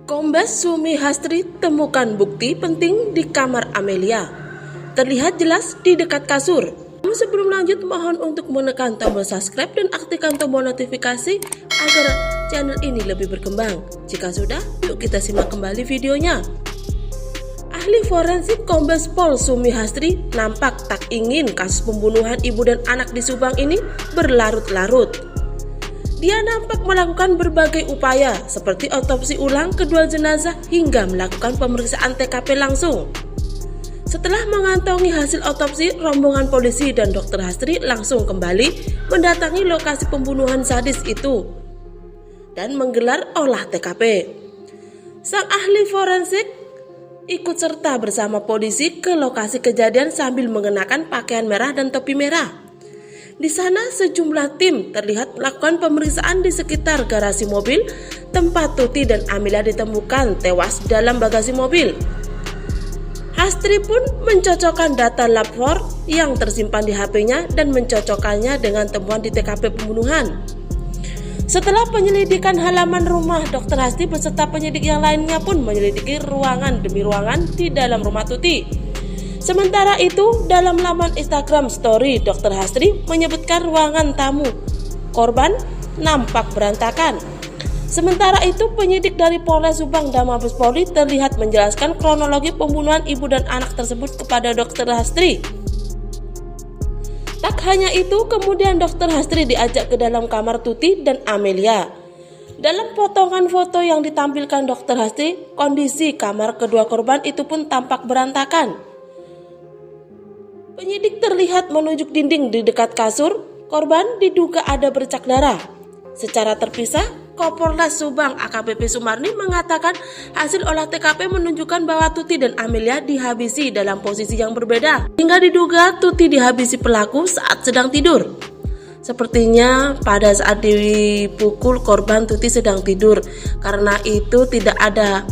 Kombes Sumi Hastri temukan bukti penting di kamar Amelia. Terlihat jelas di dekat kasur. Namun sebelum lanjut, mohon untuk menekan tombol subscribe dan aktifkan tombol notifikasi agar channel ini lebih berkembang. Jika sudah, yuk kita simak kembali videonya. Ahli forensik Kombes Pol Sumi Hastri nampak tak ingin kasus pembunuhan ibu dan anak di Subang ini berlarut-larut. Dia nampak melakukan berbagai upaya seperti otopsi ulang kedua jenazah hingga melakukan pemeriksaan TKP langsung. Setelah mengantongi hasil otopsi, rombongan polisi dan Dr. Hastri langsung kembali mendatangi lokasi pembunuhan sadis itu dan menggelar olah TKP. Sang ahli forensik ikut serta bersama polisi ke lokasi kejadian sambil mengenakan pakaian merah dan topi merah. Di sana sejumlah tim terlihat melakukan pemeriksaan di sekitar garasi mobil tempat Tuti dan Amelia ditemukan tewas dalam bagasi mobil. Hastri pun mencocokkan data lab 4 yang tersimpan di HP-nya dan mencocokkannya dengan temuan di TKP pembunuhan. Setelah penyelidikan halaman rumah, Dr. Hastri beserta penyidik yang lainnya pun menyelidiki ruangan demi ruangan di dalam rumah Tuti. Sementara itu, dalam laman Instagram Story, Dr. Hastri menyebutkan ruangan tamu korban nampak berantakan. Sementara itu, penyidik dari Polres Subang dan Mabes Polri terlihat menjelaskan kronologi pembunuhan ibu dan anak tersebut kepada Dr. Hastri. Tak hanya itu, kemudian Dr. Hastri diajak ke dalam kamar Tuti dan Amelia. Dalam potongan foto yang ditampilkan Dr. Hastri, kondisi kamar kedua korban itu pun tampak berantakan. Penyidik terlihat menunjuk dinding di dekat kasur. Korban diduga ada bercak darah. Secara terpisah, Kapolres Subang AKBP Sumarni mengatakan hasil olah TKP menunjukkan bahwa Tuti dan Amelia dihabisi dalam posisi yang berbeda. Hingga diduga Tuti dihabisi pelaku saat sedang tidur. Sepertinya pada saat dipukul korban Tuti sedang tidur. Karena itu tidak ada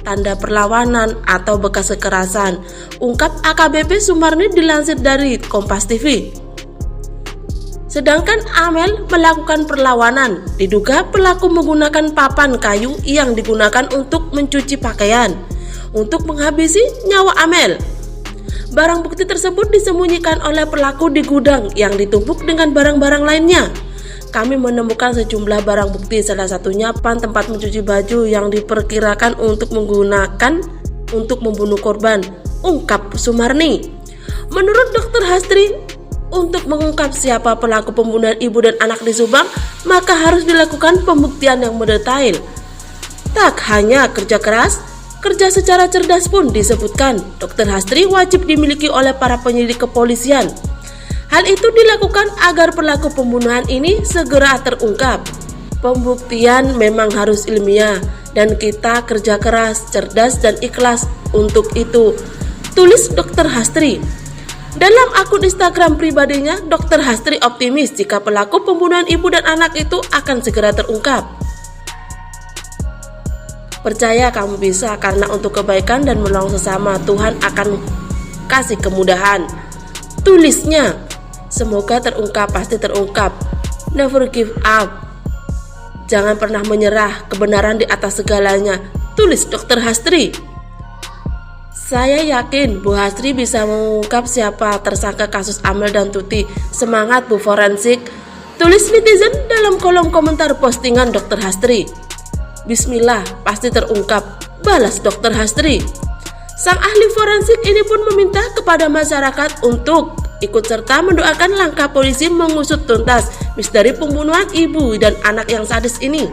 tanda perlawanan atau bekas kekerasan, ungkap AKBP Sumarni dilansir dari Kompas TV. Sedangkan Amel melakukan perlawanan, diduga pelaku menggunakan papan kayu yang digunakan untuk mencuci pakaian untuk menghabisi nyawa Amel. Barang bukti tersebut disembunyikan oleh pelaku di gudang yang ditumpuk dengan barang-barang lainnya. Kami menemukan sejumlah barang bukti, salah satunya pan tempat mencuci baju yang diperkirakan untuk menggunakan untuk membunuh korban, ungkap Sumarni. Menurut Dr. Hastri, untuk mengungkap siapa pelaku pembunuhan ibu dan anak di Subang, maka harus dilakukan pembuktian yang mendetail. Tak hanya kerja keras, kerja secara cerdas pun disebutkan. Dr. Hastri wajib dimiliki oleh para penyidik kepolisian. Hal itu dilakukan agar pelaku pembunuhan ini segera terungkap. Pembuktian memang harus ilmiah dan kita kerja keras, cerdas dan ikhlas untuk itu, tulis Dr. Hastri. Dalam akun Instagram pribadinya, Dr. Hastri optimis jika pelaku pembunuhan ibu dan anak itu akan segera terungkap. Percaya kamu bisa, karena untuk kebaikan dan menolong sesama Tuhan akan kasih kemudahan, tulisnya. Semoga terungkap, pasti terungkap. Never give up. Jangan pernah menyerah, kebenaran di atas segalanya, tulis Dr. Hastri. Saya yakin Bu Hastri bisa mengungkap siapa tersangka kasus Amel dan Tuti. Semangat Bu Forensik, tulis netizen dalam kolom komentar postingan Dr. Hastri. Bismillah, pasti terungkap, balas Dr. Hastri. Sang ahli forensik ini pun meminta kepada masyarakat untuk ikut serta mendoakan langkah polisi mengusut tuntas misteri pembunuhan ibu dan anak yang sadis ini.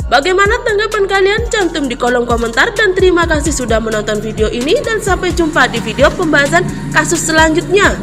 Bagaimana tanggapan kalian? Cantum di kolom komentar, dan terima kasih sudah menonton video ini dan sampai jumpa di video pembahasan kasus selanjutnya.